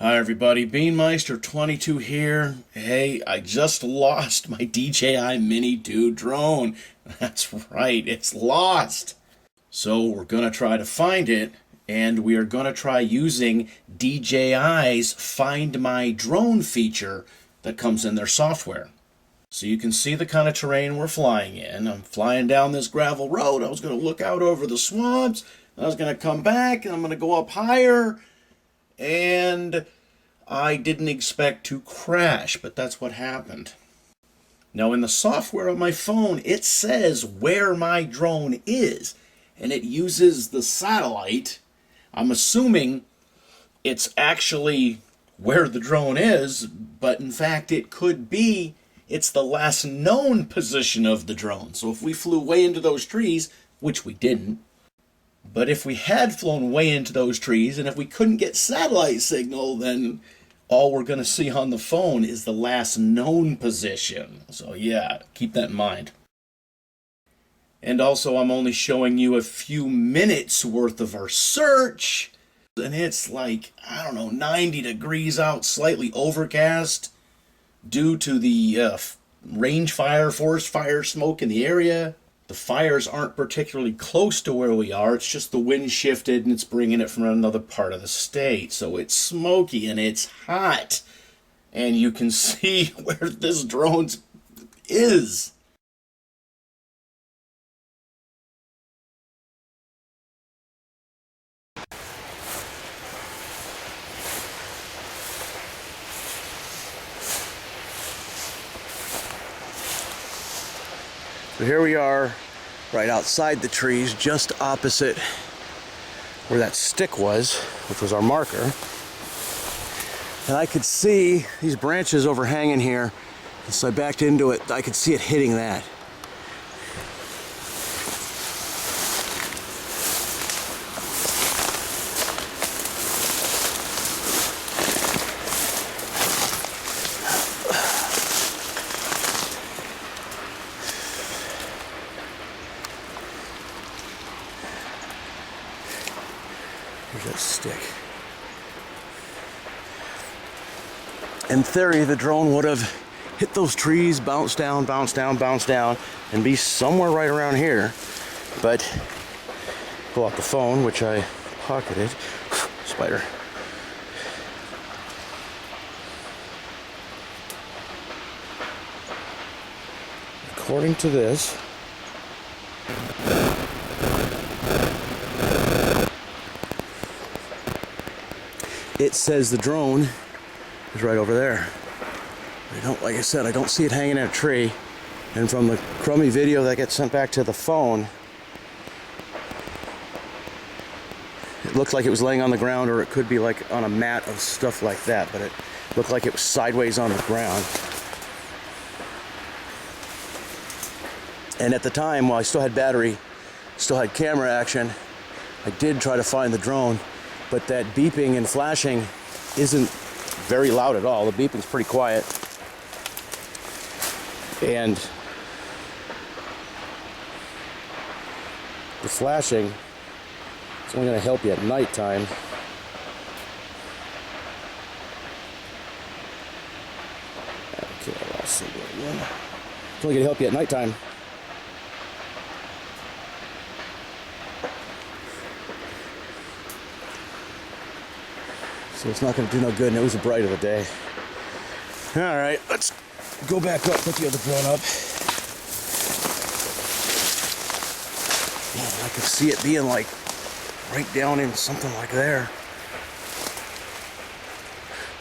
Hi everybody, BeanMeister22 here. Hey, I just lost my DJI Mini2 drone. That's right, it's lost. So we're going to try to find it, and we are going to try using DJI's Find My Drone feature that comes in their software. So you can see the kind of terrain we're flying in. I'm flying down this gravel road. I was going to look out over the swamps. I was going to come back, and I'm going to go up higher. And I didn't expect to crash, but that's what happened. Now in the software on my phone, it says where my drone is, and it uses the satellite. I'm assuming it's actually where the drone is, but in fact it could be it's the last known position of the drone. So if we flew way into those trees, which we didn't, but if we had flown way into those trees and if we couldn't get satellite signal, then all we're going to see on the phone is the last known position. So yeah, keep that in mind. And also, I'm only showing you a few minutes worth of our search. And it's like, I don't know, 90 degrees out, slightly overcast due to the range fire, forest fire smoke in the area. The fires aren't particularly close to where we are. It's just the wind shifted and it's bringing it from another part of the state. So it's smoky and it's hot. And you can see where this drone is. So here we are, right outside the trees, just opposite where that stick was, which was our marker. And I could see these branches overhanging here. And so I backed into it. I could see it hitting that. There's that stick. In theory, the drone would have hit those trees, bounce down, and be somewhere right around here. But pull out the phone, which I pocketed. Spider. According to this, it says the drone is right over there. Like I said, I don't see it hanging in a tree. And from the crummy video that gets sent back to the phone, it looked like it was laying on the ground, or it could be like on a mat of stuff like that, but it looked like it was sideways on the ground. And at the time, while I still had battery, still had camera action, I did try to find the drone. But that beeping and flashing isn't very loud at all. The beeping's pretty quiet. And the flashing is only going to help you at nighttime. Okay, I'll see that again. It's only going to help you at nighttime. So it's not going to do no good, and it was the bright of the day. All right, let's go back up, put the other drone up. Man, I could see it being like right down in something like there.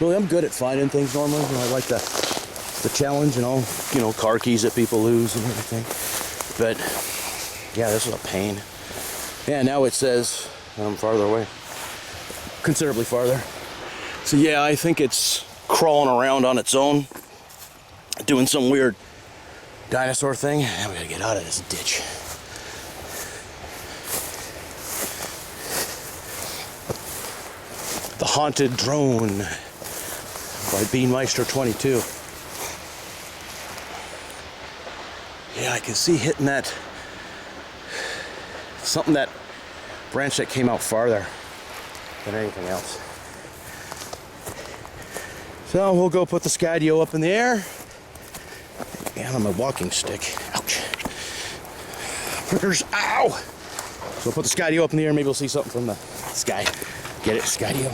Really, I'm good at finding things normally. I like the challenge and all, car keys that people lose and everything. But yeah, this was a pain. Yeah, now it says I'm farther away, considerably farther. So yeah, I think it's crawling around on its own, doing some weird dinosaur thing. And we gotta get out of this ditch. The Haunted Drone by BeanMeister22. Yeah, I can see hitting that, that branch that came out farther than anything else. So we'll go put the Skydio up in the air. And on my walking stick. Ouch. Prickers. Ow! So we'll put the Skydio up in the air. Maybe we'll see something from the sky. Get it, Skydio?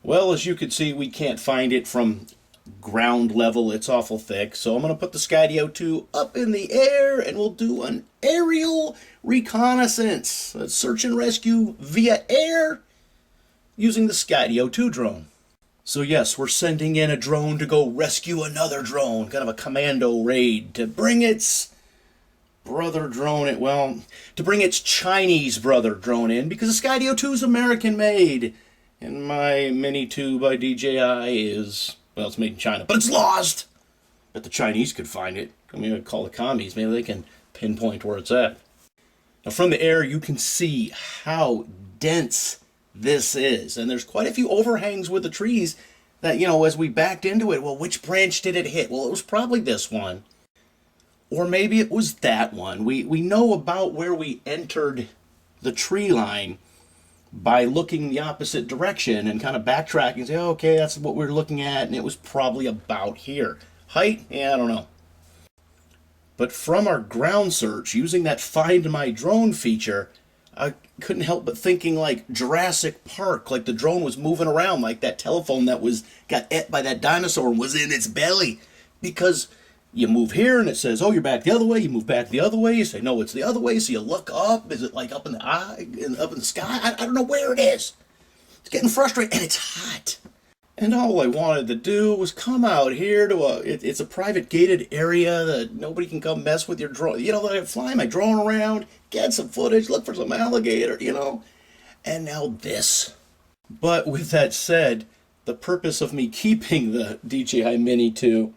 Well, as you can see, we can't find it from ground level. It's awful thick. So I'm going to put the Skydio 2 up in the air and we'll do an aerial reconnaissance. A search and rescue via air using the Skydio 2 drone. So yes, we're sending in a drone to go rescue another drone. Kind of a commando raid to bring its brother drone, to bring its Chinese brother drone in, because the Skydio 2 is American made. And my Mini2 by DJI is, well, it's made in China, but it's lost. But the Chinese could find it. I mean, I'd call the commies. Maybe they can pinpoint where it's at. Now, from the air, you can see how dense this is. And there's quite a few overhangs with the trees that, you know, as we backed into it, well, which branch did it hit? Well, it was probably this one. Or maybe it was that one. We know about where we entered the tree line by looking the opposite direction and kind of backtracking and say, oh, okay, that's what we're looking at, and it was probably about here. Height? Yeah, I don't know. But from our ground search, using that Find My Drone feature, I couldn't help but thinking like Jurassic Park, like the drone was moving around like that telephone that got ate by that dinosaur and was in its belly. Because you move here and it says, oh, you're back the other way. You move back the other way. You say, no, it's the other way. So you look up. Is it like up in the eye, up in the sky? I don't know where it is. It's getting frustrating and it's hot. And all I wanted to do was come out here to it's a private gated area that nobody can come mess with your drone. You know, I fly my drone around, get some footage, look for some alligator, you know. And now this. But with that said, the purpose of me keeping the DJI Mini2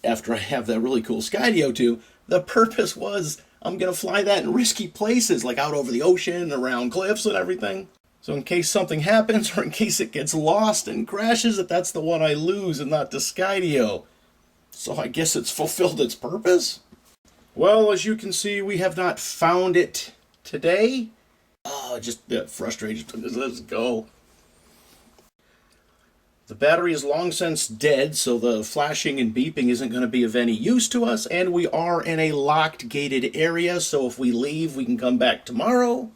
after I have that really cool Skydio 2, the purpose was I'm going to fly that in risky places, like out over the ocean, around cliffs and everything. So in case something happens, or in case it gets lost and crashes, that's the one I lose and not the Skydio. So I guess it's fulfilled its purpose? Well, as you can see, we have not found it today. Oh, just frustrated. Let's go. The battery is long since dead, so the flashing and beeping isn't going to be of any use to us, and we are in a locked, gated area, so if we leave, we can come back tomorrow.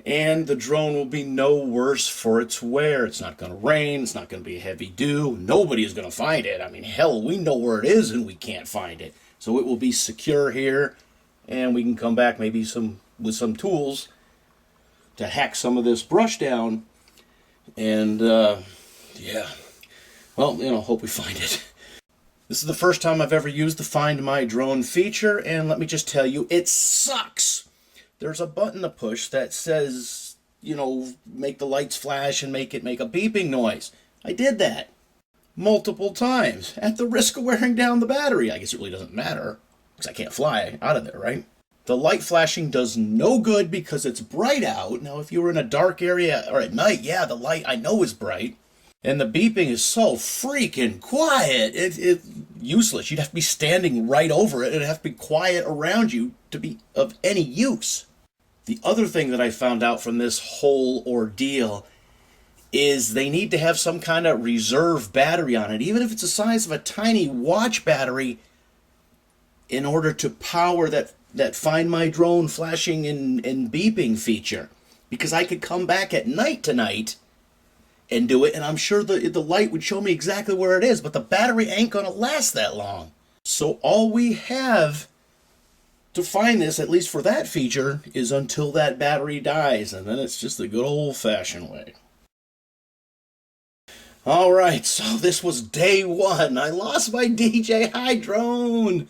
And the drone will be no worse for its wear. It's not going to rain, it's not going to be a heavy dew, nobody is going to find it. I mean, hell, we know where it is and we can't find it. So it will be secure here, and we can come back maybe with some tools to hack some of this brush down, and yeah, well, you know, hope we find it. This is the first time I've ever used the Find My Drone feature, and let me just tell you, it sucks. There's a button to push that says, you know, make the lights flash and make a beeping noise. I did that multiple times at the risk of wearing down the battery. I guess it really doesn't matter because I can't fly out of there, right? The light flashing does no good because it's bright out. Now, if you were in a dark area or at night, yeah, the light I know is bright. And the beeping is so freaking quiet. It's useless. You'd have to be standing right over it. It'd have to be quiet around you to be of any use. The other thing that I found out from this whole ordeal is they need to have some kind of reserve battery on it, even if it's the size of a tiny watch battery, in order to power that Find My Drone flashing and beeping feature. Because I could come back at night tonight and do it, and I'm sure the light would show me exactly where it is, but the battery ain't gonna last that long. So all we have to find this, at least for that feature, is until that battery dies, and then it's just the good old-fashioned way. Alright, so this was day one. I lost my DJI drone!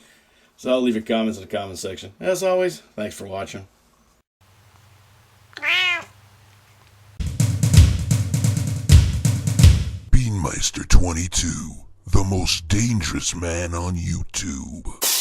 So I'll leave your comments in the comment section. As always, thanks for watching. Beanmeister 22, the most dangerous man on YouTube.